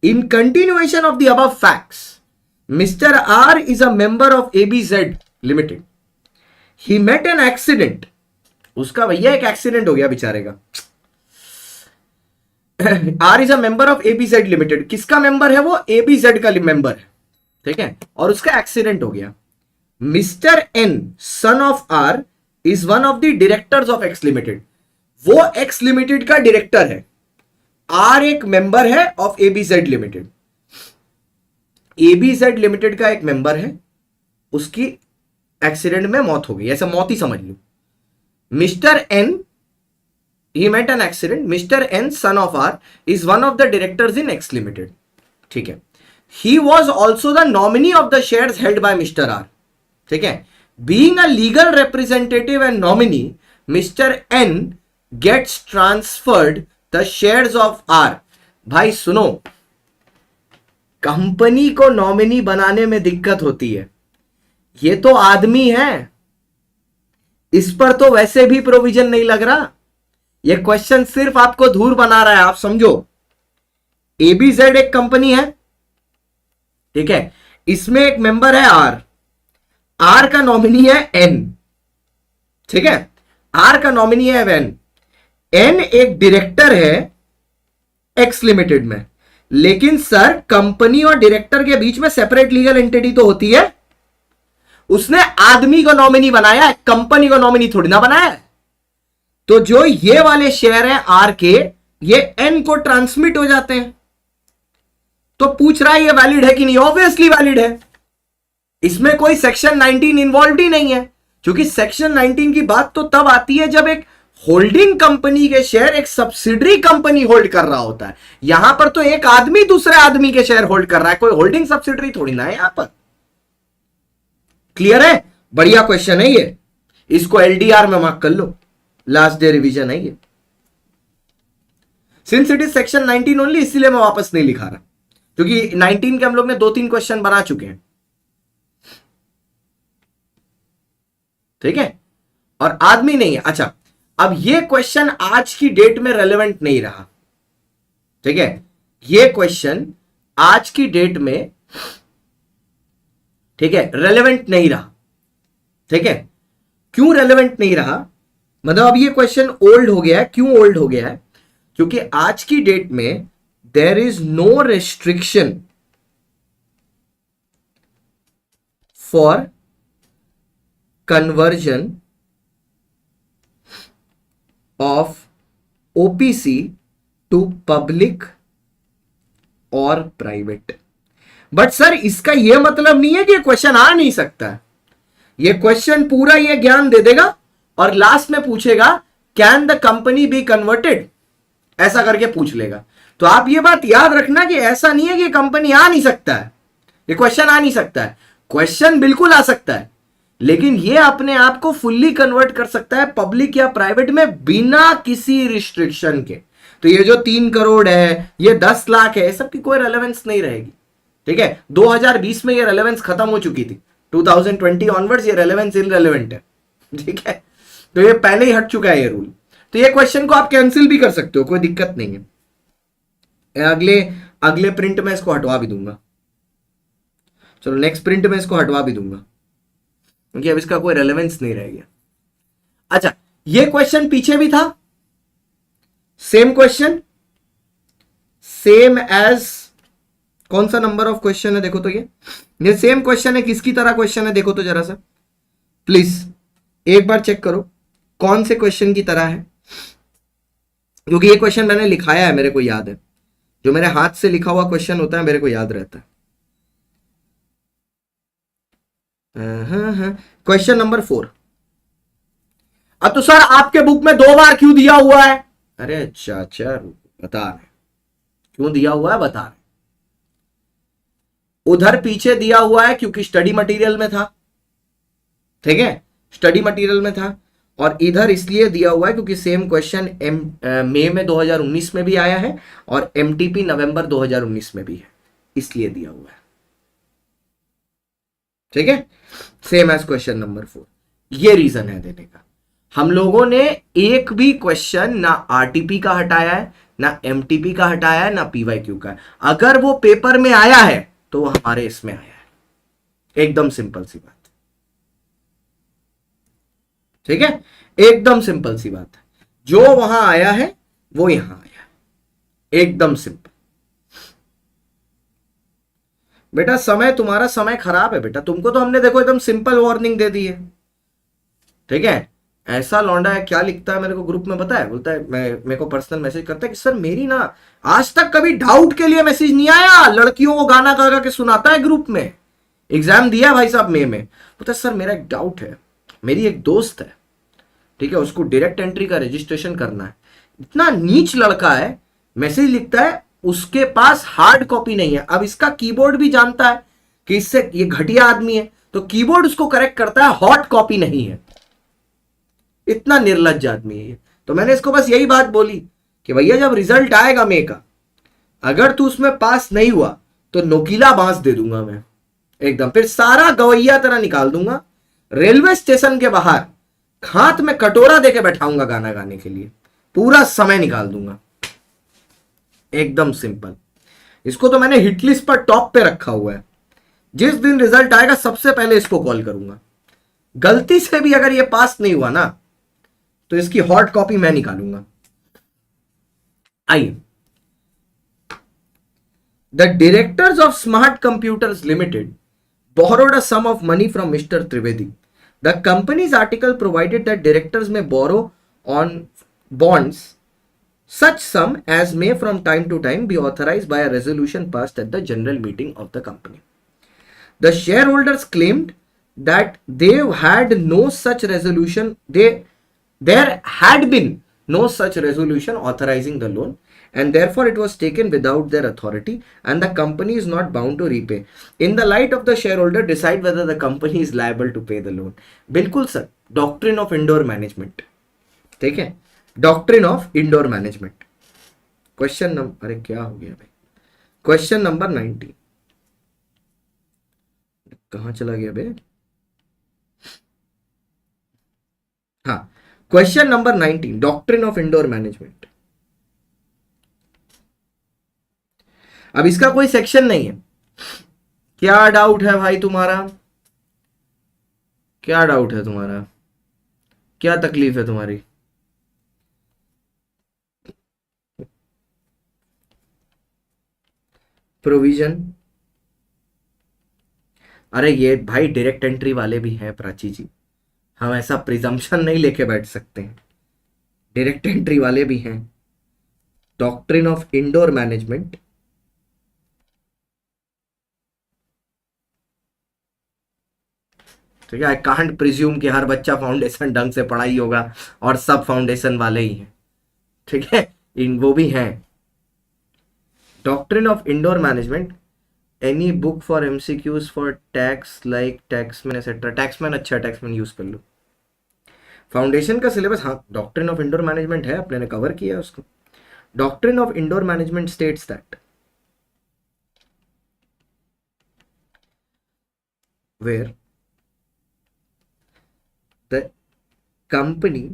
in continuation of the above facts, mister R is a member of ABZ limited, he met an accident, उसका भैया एक accident हो गया बेचारे का। R is a member of ABZ limited, किसका मेंबर है वो? एबीजेड का मेंबर है, ठीक है, और उसका एक्सीडेंट हो गया। Mister N son of R is one of the directors of X limited, वो एक्स लिमिटेड का डायरेक्टर है, आर एक मेंबर है of ABZ limited, ABZ limited का एक मेंबर है, उसकी एक्सीडेंट में मौत हो गई, ऐसा मौत ही समझ लो। Mister N, he met an accident, Mr. N son of R is one of the directors in X Limited, ठीक है, he was also the nominee of the shares held by Mr. R, ठीक है, being a legal representative and nominee, Mr. N gets transferred the shares of R। भाई सुनो, company को nominee बनाने में दिक्कत होती है, ये तो आदमी है, इस पर तो वैसे भी प्रोविजन नहीं लग रहा, ये क्वेश्चन सिर्फ आपको धूर बना रहा है, आप समझो। एबीजेड एक कंपनी है, ठीक है, इसमें एक मेंबर है आर, आर का नॉमिनी है एन, ठीक है, आर का नॉमिनी है एन, एन एक डायरेक्टर है एक्स लिमिटेड में, लेकिन सर कंपनी और डायरेक्टर के बीच में सेपरेट लीगल एंटिटी तो होती है, उसने आदमी को नॉमिनी बनाया, कंपनी को नॉमिनी थोड़ी ना बनाया। तो जो ये वाले शेयर हैं आर के, ये एन को ट्रांसमिट हो जाते हैं। तो पूछ रहा है ये वैलिड है कि नहीं? ऑब्वियसली वैलिड है, इसमें कोई सेक्शन 19 इन्वॉल्व ही नहीं है, क्योंकि सेक्शन 19 की बात तो तब आती है जब एक होल्डिंग कंपनी के शेयर एक सब्सिडरी कंपनी होल्ड कर रहा होता है। यहां पर तो एक आदमी दूसरे आदमी के शेयर होल्ड कर रहा है, कोई होल्डिंग सब्सिडरी थोड़ी ना है यहां पर। क्लियर है? बढ़िया क्वेश्चन है ये, इसको एलडीआर में मार्क कर लो, लास्ट डे रिवीजन है ये। Since it is section 19 only, इसीलिए मैं वापस नहीं लिखा रहा, क्योंकि 19 के हम लोग ने 2-3 क्वेश्चन बना चुके हैं, ठीक है, और आदमी नहीं है। अच्छा, अब ये क्वेश्चन आज की डेट में रेलेवेंट नहीं रहा, ठीक है, ये क्वेश्चन आज की डेट में, ठीक है, रेलेवेंट नहीं रहा, ठीक है। क्यों रेलेवेंट नहीं रहा? मतलब अब ये क्वेश्चन ओल्ड हो गया है। क्यों ओल्ड हो गया है? क्योंकि आज की डेट में there is no restriction for conversion of OPC to public और प्राइवेट। बट सर इसका यह मतलब नहीं है कि क्वेश्चन आ नहीं सकता है, ये क्वेश्चन पूरा ये ज्ञान दे देगा और लास्ट में पूछेगा can the company be converted, ऐसा करके पूछ लेगा। तो आप ये बात याद रखना कि ऐसा नहीं है कि कंपनी आ नहीं सकता है, ये क्वेश्चन आ नहीं सकता है, क्वेश्चन बिल्कुल आ सकता है, लेकिन ये अपने आप को फुल्ली कन्वर्ट कर सकता है पब्लिक या प्राइवेट में बिना किसी रिस्ट्रिक्शन के। तो ये जो 3 करोड़ है, ये 10 लाख है, सबकी कोई रेलेवेंस नहीं रहेगी, ठीक है। 2020 में ये रेलेवेंस खत्म हो चुकी थी, 2020 ऑनवर्ड्स ये रेलेवेंस इनरेलेवेंट है, ठीक है। तो ये पहले ही हट चुका है ये रूल। तो ये क्वेश्चन को आप कैंसिल भी कर सकते हो, कोई दिक्कत नहीं है। अगले प्रिंट में इसको हटवा भी दूंगा, चलो नेक्स्ट प्रिंट में इसको हटवा भी दूंगा, क्योंकि अब इसका कोई रेलेवेंस नहीं रह गया। अच्छा, ये क्वेश्चन पीछे भी था, सेम क्वेश्चन, सेम एज, कौन सा नंबर ऑफ क्वेश्चन है देखो तो, ये सेम क्वेश्चन है, किसकी तरह क्वेश्चन है देखो तो जरा सा प्लीज, एक बार चेक करो कौन से क्वेश्चन की तरह है, क्योंकि ये क्वेश्चन मैंने लिखाया है, मेरे को याद है, जो मेरे हाथ से लिखा हुआ क्वेश्चन होता है मेरे को याद रहता है। Question number 4। अब तो सर आपके बुक में 2 बार क्यों दिया हुआ है? अरे चाचा बता रहे क्यों दिया हुआ है, बता रहे। उधर पीछे दिया हुआ है क्योंकि स्टडी मटेरियल में था, ठीक है, स्टडी मटेरियल में था, और इधर इसलिए दिया हुआ है क्योंकि सेम क्वेश्चन मई में 2019 में भी आया है और एमटीपी नवंबर 2019 में भी है, इसलिए दिया हुआ है, ठीक है, सेम एज क्वेश्चन नंबर 4। ये रीजन है देने का। हम लोगों ने एक भी क्वेश्चन ना आरटीपी का हटाया है, ना एमटीपी का हटाया है, ना पीवाईक्यू का। अगर वो पेपर में आया है तो वो हमारे इसमें आया है, एकदम सिंपल सी बात, ठीक है, एकदम सिंपल सी बात है। जो वहां आया है वो यहां आया, एकदम सिंपल। बेटा समय, तुम्हारा समय खराब है बेटा, तुमको तो हमने देखो एकदम सिंपल वार्निंग दे दी है, ठीक है। ऐसा लौंडा है, क्या लिखता है मेरे को ग्रुप में पता है, बोलता है, मेरे को पर्सनल मैसेज करता है कि सर मेरी ना आज तक कभी डाउट के लिए मैसेज नहीं आया, लड़कियों को गाना गा गा के सुनाता है ग्रुप में, एग्जाम दिया भाई साहब मई में, बोलता है सर मेरा एक डाउट है, मेरी एक दोस्त है, ठीक है, उसको डायरेक्ट एंट्री का रजिस्ट्रेशन करना है, इतना नीच लड़का है, मैसेज लिखता है, उसके पास हार्ड कॉपी नहीं है। अब इसका कीबोर्ड भी जानता है कि इससे ये घटिया आदमी है, तो कीबोर्ड उसको करेक्ट करता है, हॉट कॉपी नहीं है, इतना निर्लज्ज आदमी है ये। तो मैंने इसको बस यही बात बोली कि भैया जब रिजल्ट आएगा मई का, अगर तू उसमें पास नहीं हुआ तो नोकीला बांस दे दूंगा मैं एकदम, फिर सारा गवैया तरह निकाल दूंगा, रेलवे स्टेशन के बाहर हाथ में कटोरा देके बैठाऊंगा गाना गाने के लिए, पूरा समय निकाल दूंगा, एकदम सिंपल। इसको तो मैंने हिट लिस्ट पर टॉप पे रखा हुआ है, जिस दिन रिजल्ट आएगा सबसे पहले इसको कॉल करूंगा। गलती से भी अगर ये पास नहीं हुआ ना तो इसकी हॉट कॉपी मैं निकालूंगा। आइए, the directors of smart computers limited borrowed a sum of money from Mr. Trivedi. The company's article provided that directors may borrow on bonds such sum as may from time to time be authorized by a resolution passed at the general meeting of the company. The shareholders claimed that they had no such resolution, there had been no such resolution authorizing the loan, and therefore it was taken without their authority, and the company is not bound to repay. In the light of the shareholder, decide whether the company is liable to pay the loan. बिल्कुल sir, doctrine of indoor management, ठीक है, doctrine of indoor management. Question number, अरे क्या हो गया भाई, question number 90 कहां चला गया भाई? हाँ, question number 19, doctrine of indoor management. अब इसका कोई सेक्शन नहीं है। क्या डाउट है भाई तुम्हारा, क्या डाउट है तुम्हारा, क्या तकलीफ है तुम्हारी? प्रोविजन, अरे ये भाई डायरेक्ट एंट्री वाले भी हैं प्राची जी, हम ऐसा प्रिजम्पशन नहीं लेके बैठ सकते हैं, डायरेक्ट एंट्री वाले भी हैं। डॉक्ट्रिन ऑफ इंडोर मैनेजमेंट, ठीक है, आई कांट प्रिज्यूम कि हर बच्चा फाउंडेशन ढंग से पढ़ाई होगा और सब फाउंडेशन वाले ही हैं, ठीक है, इन वो भी हैं। Doctrine of indoor management, any book for MCQs for tax like Taxmann etcetera, Taxmann, अच्छा टैक्समैन यूज कर लो। फाउंडेशन का सिलेबस, हाँ, डॉक्ट्रिन ऑफ इंडोर मैनेजमेंट है, अपने ने कवर किया है उसको। Doctrine of indoor management states that where the company's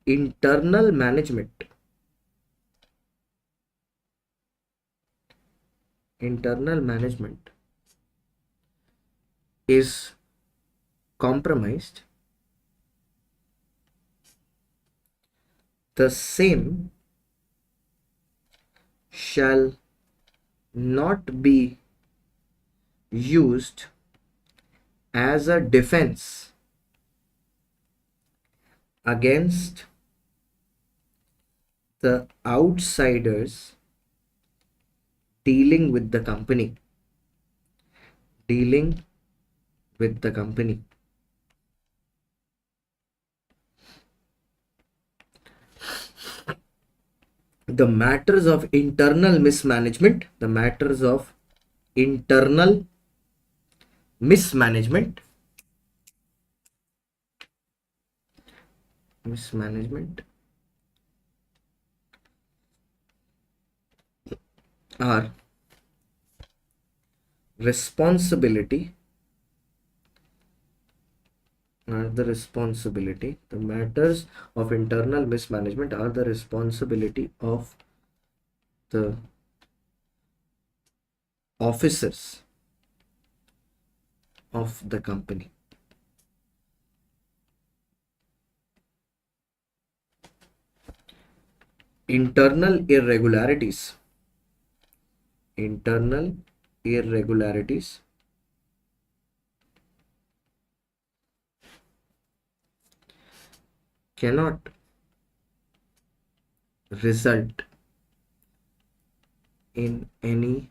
internal management is compromised the same shall not be used as a defense against the outsiders dealing with the company. Dealing with the company. The matters of internal mismanagement, the matters of internal mismanagement are responsibility the matters of internal mismanagement are the responsibility of the officers of the company. Internal irregularities cannot result in any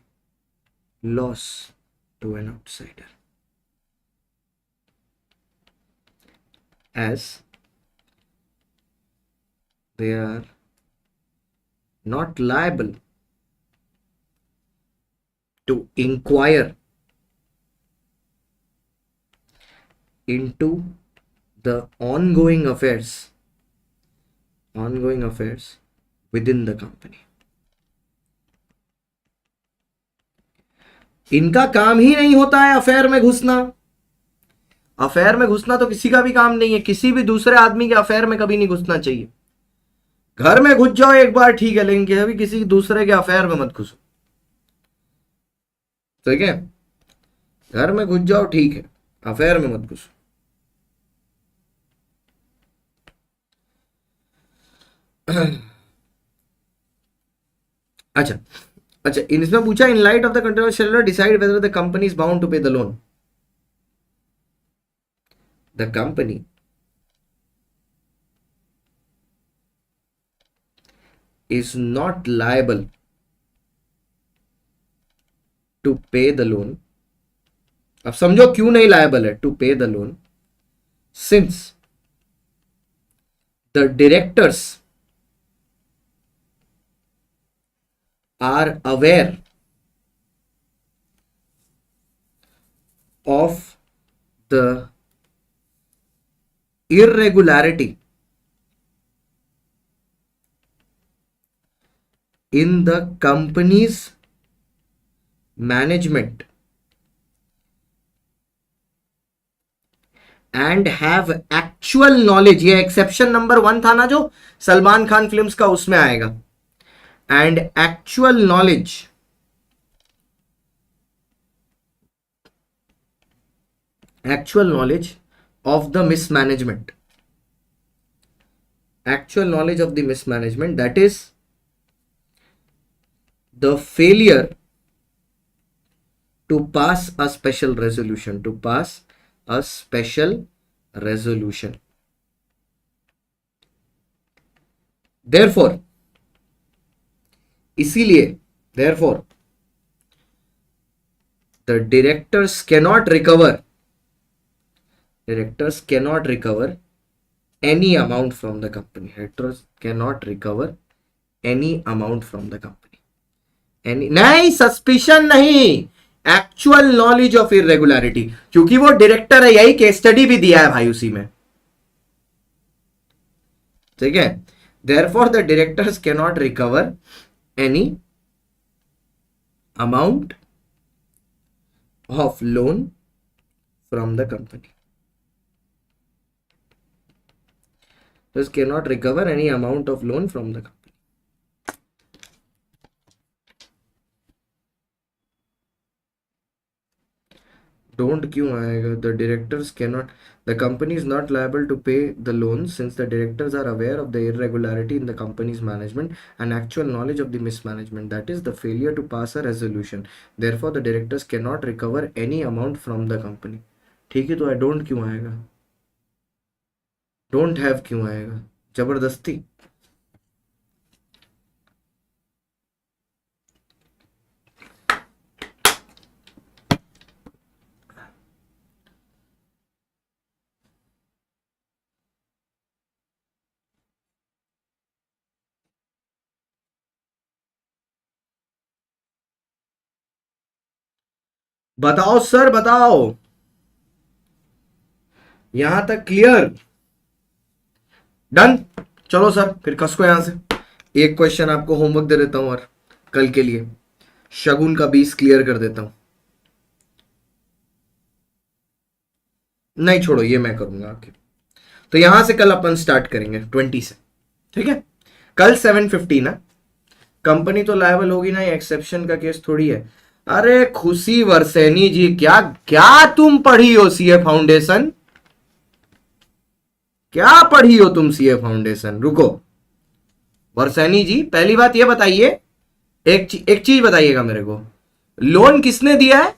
loss to an outsider, as they are not liable to inquire into the ongoing affairs within the company. इनका काम ही नहीं होता है affair में घुसना। Affair में घुसना तो किसी का भी काम नहीं है, किसी भी दूसरे आदमी के अफेयर में कभी नहीं घुसना चाहिए। घर में घुस जाओ एक बार ठीक है, लेकिन कभी किसी दूसरे के अफेयर में मत घुसो, ठीक है? घर में घुस जाओ ठीक है, अफेयर में मत घुसो। अच्छा, इसमें पूछा in light of the control share decide whether the company is bound to pay the loan. The company is not liable to pay the loan. अब समझो क्यों नहीं liable है to pay the loan, since the directors are aware of the irregularity in the company's management and have actual knowledge, ये exception number 1 था ना जो Salman Khan films का, उसमें आएगा, and actual knowledge of the mismanagement, that is the failure to pass a special resolution, therefore इसीलिए therefore the directors cannot recover any amount from the company. नहीं, suspicion नहीं, एक्चुअल नॉलेज ऑफ इरेगुलरिटी, क्योंकि वो director है, यही case study भी दिया है भाई उसी में, ठीक है? Therefore the directors can not recover any amount of loan from the company, cannot recover any amount of loan from the company. Don't क्यों आएगा? The directors can not, the company is not liable to pay the loan since the directors are aware of the irregularity in the company's management and actual knowledge of the mismanagement, that is the failure to pass a resolution, therefore the directors can not recover any amount from the company. ठीक है, तो I don't क्यों आएगा? Don't have क्यों आएगा? जबरदस्ती। बताओ sir, बताओ। यहां तक क्लियर? डन। चलो सर, फिर कसको यहां से। एक क्वेश्चन आपको होमवर्क दे देता हूं और कल के लिए शगुन का 20 क्लियर कर देता हूं। नहीं छोड़ो, ये मैं करूंगा आपके। तो यहां से कल अपन स्टार्ट करेंगे 20 से, ठीक है? कल 7:50 ना। कंपनी तो लायबल होगी ना, ये एक्सेप्शन का केस थोड़ी है। अरे खुशी वर्सेनी जी, क्या क्या तुम पढ़ी हो सीए फाउंडेशन? क्या पढ़ी हो तुम सीए फाउंडेशन? रुको वर्सेनी जी, पहली बात ये बताइए, एक चीज बताइएगा मेरे को, लोन किसने दिया है?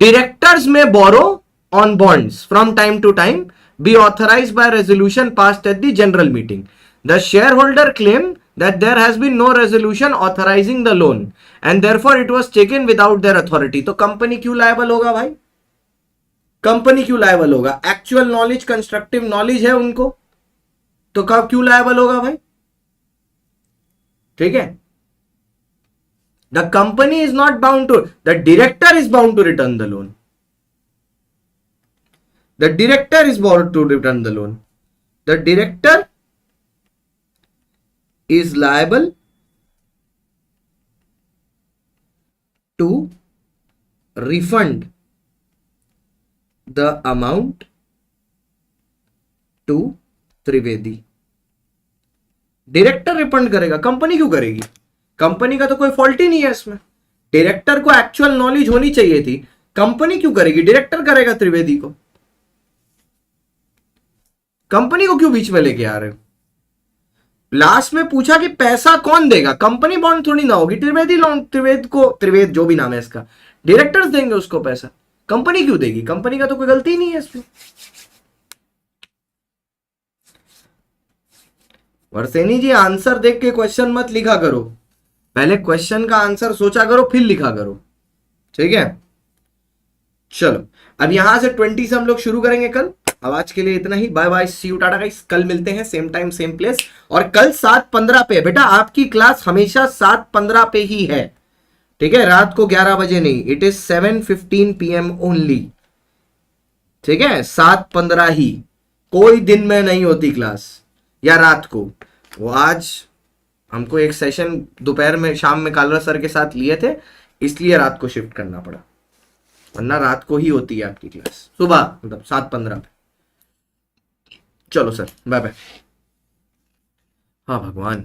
Directors may borrow on bonds from time to time be authorized by resolution passed at the general meeting. The shareholder claim that there has been no resolution authorizing the loan and therefore it was taken without their authority. तो company क्यों liable होगा भाई? Company क्यों liable होगा? Actual knowledge, constructive knowledge है उनको, तो कब क्यों लायबल होगा भाई? ठीक है, the company is not bound to, the director is bound to return the loan. The director is bound to return the loan. The director is liable to refund the amount to Trivedi. Director refund करेगा, company क्यों करेगी? Company का तो कोई fault ही नहीं है इसमें. Director को एक्चुअल नॉलेज होनी चाहिए थी, कंपनी क्यों करेगी? डायरेक्टर करेगा त्रिवेदी को. कंपनी को क्यों बीच में लेके आ रहे हो? लास्ट में पूछा कि पैसा कौन देगा, कंपनी बॉन्ड थोड़ी ना होगी. त्रिवेदी लोन, त्रिवेद जो भी नाम है इसका, डायरेक्टर्स देंगे उसको पैसा, कंपनी क्यों देगी? कंपनी का तो कोई गलती नहीं है इसमें. वर्सेनी जी, आंसर देख के क्वेश्चन मत लिखा करो, पहले क्वेश्चन का आंसर सोचा करो फिर लिखा करो, ठीक है? चलो अब यहां से 20 से हम लोग शुरू करेंगे कल. अब आज के लिए इतना ही. Bye bye, see you, tata guys. कल मिलते हैं सेम टाइम सेम प्लेस. और कल 7:15 पे बेटा, आपकी क्लास हमेशा 7:15 पे ही है, ठीक है? रात को 11 बजे नहीं. इट इज 7:15 PM ओनली, ठीक है? 7:15 ही, कोई दिन में नहीं होती क्लास या रात को. वो आज हमको एक सेशन दोपहर में, शाम में कालरा सर के साथ लिए थे, इसलिए रात को शिफ्ट करना पड़ा, वरना रात को ही होती है आपकी क्लास, सुबह मतलब 7:15 पे. चलो सर, बाय बाय. हाँ भगवान.